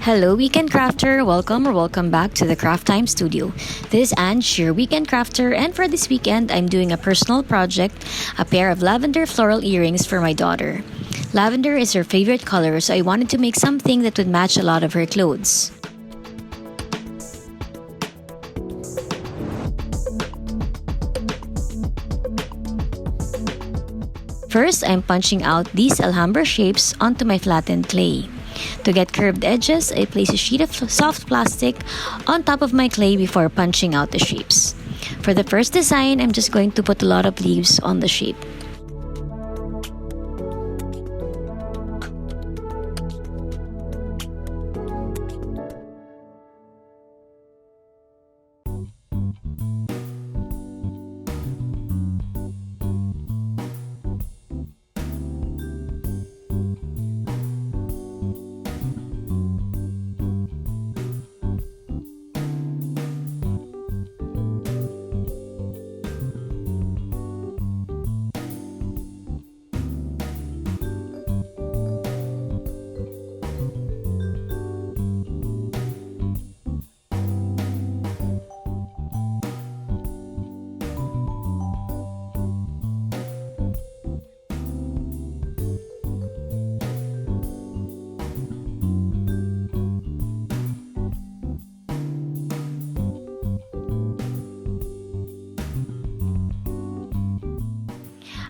Hello, Weekend Crafter! Welcome back to the Craft Time Studio. This is Ange, your Weekend Crafter, and for this weekend, I'm doing a personal project, a pair of lavender floral earrings for my daughter. Lavender is her favorite color, so I wanted to make something that would match a lot of her clothes. First, I'm punching out these Alhambra shapes onto my flattened clay. To get curved edges, I place a sheet of soft plastic on top of my clay before punching out the shapes. For the first design, I'm just going to put a lot of leaves on the shape.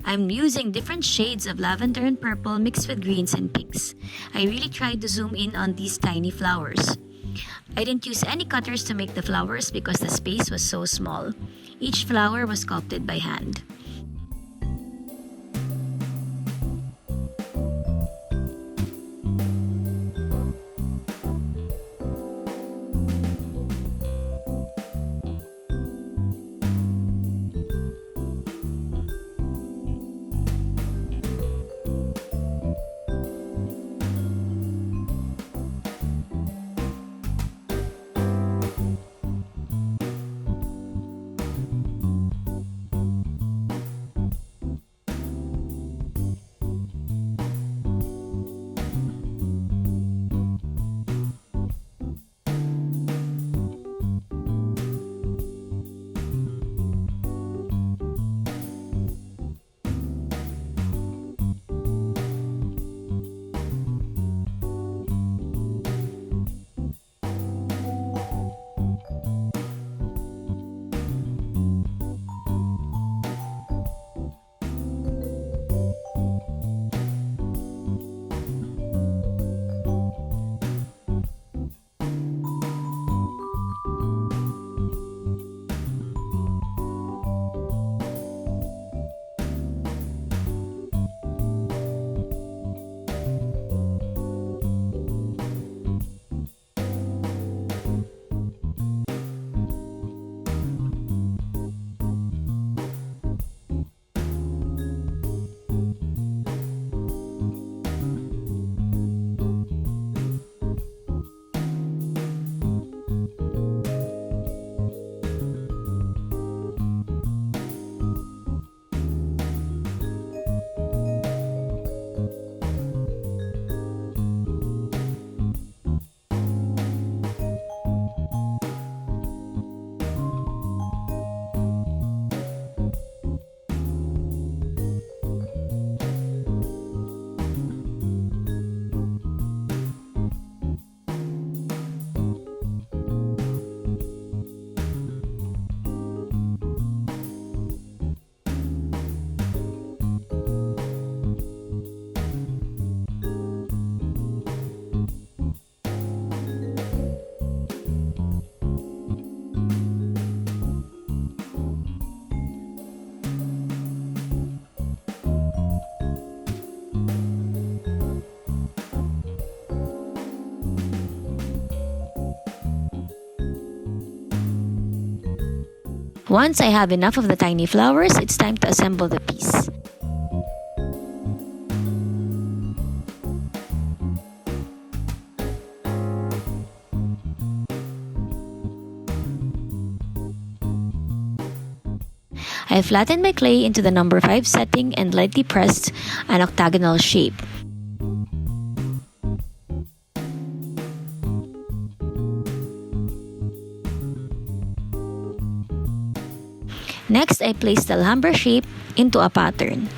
I'm using different shades of lavender and purple mixed with greens and pinks. I really tried to zoom in on these tiny flowers. I didn't use any cutters to make the flowers because the space was so small. Each flower was sculpted by hand. Once I have enough of the tiny flowers, it's time to assemble the piece. I flattened my clay into the number 5 setting and lightly pressed an octagonal shape. Next, I place the Alhambra shape into a pattern.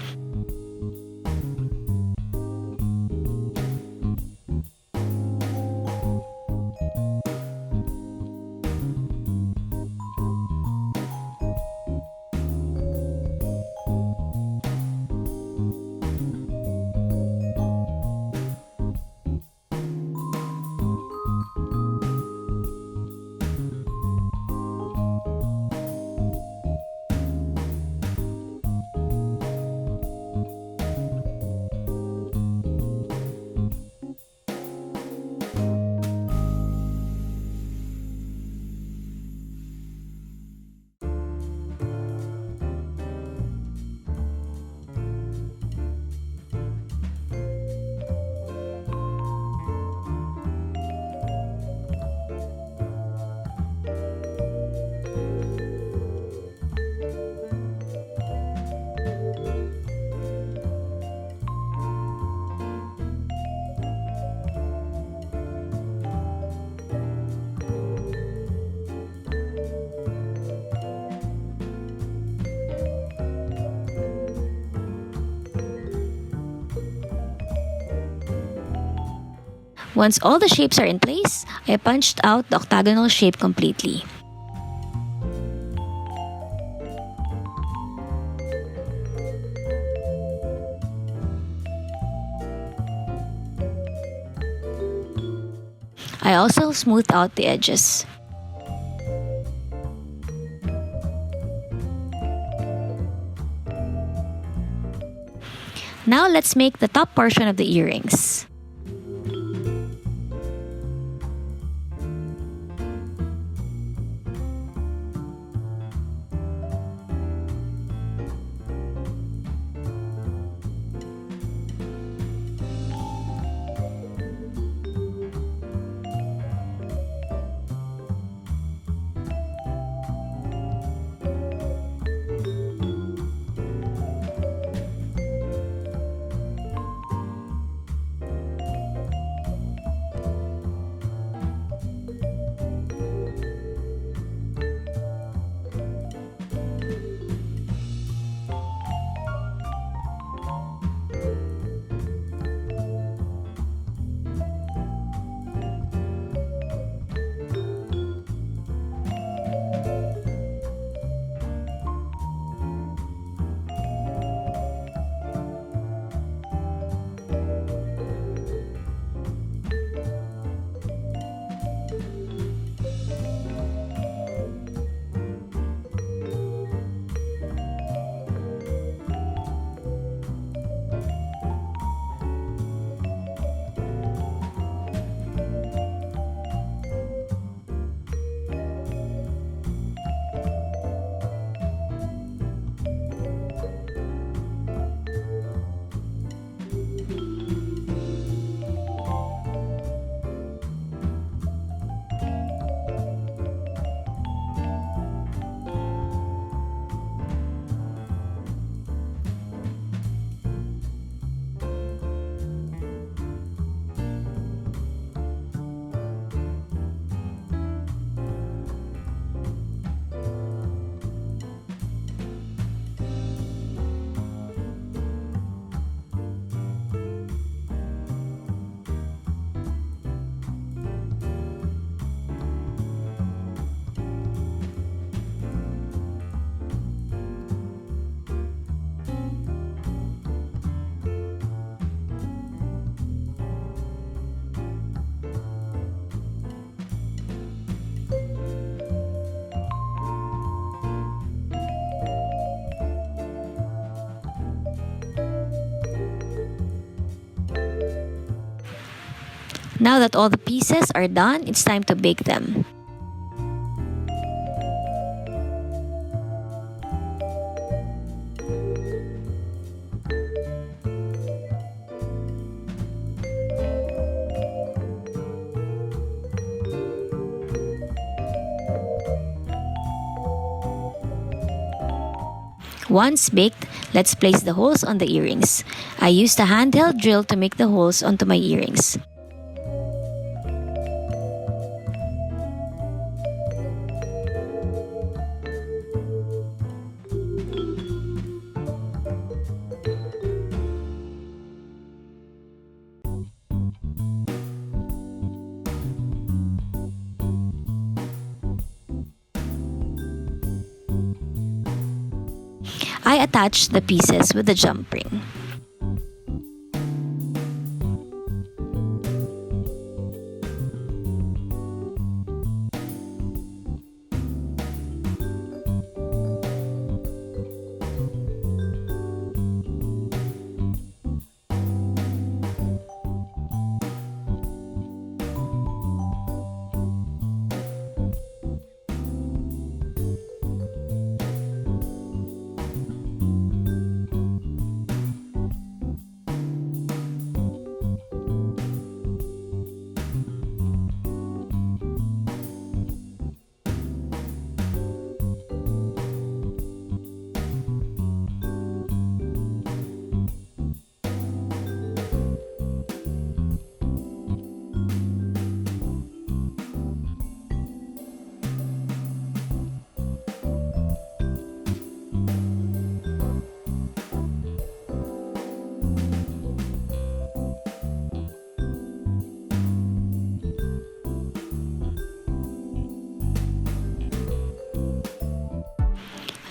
Once all the shapes are in place, I punched out the octagonal shape completely. I also smoothed out the edges. Now let's make the top portion of the earrings. Now that all the pieces are done, it's time to bake them. Once baked, let's place the holes on the earrings. I used a handheld drill to make the holes onto my earrings. I attached the pieces with the jump ring.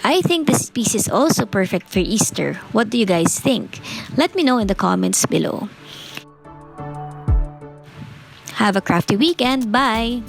I think this piece is also perfect for Easter. What do you guys think? Let me know in the comments below. Have a crafty weekend. Bye!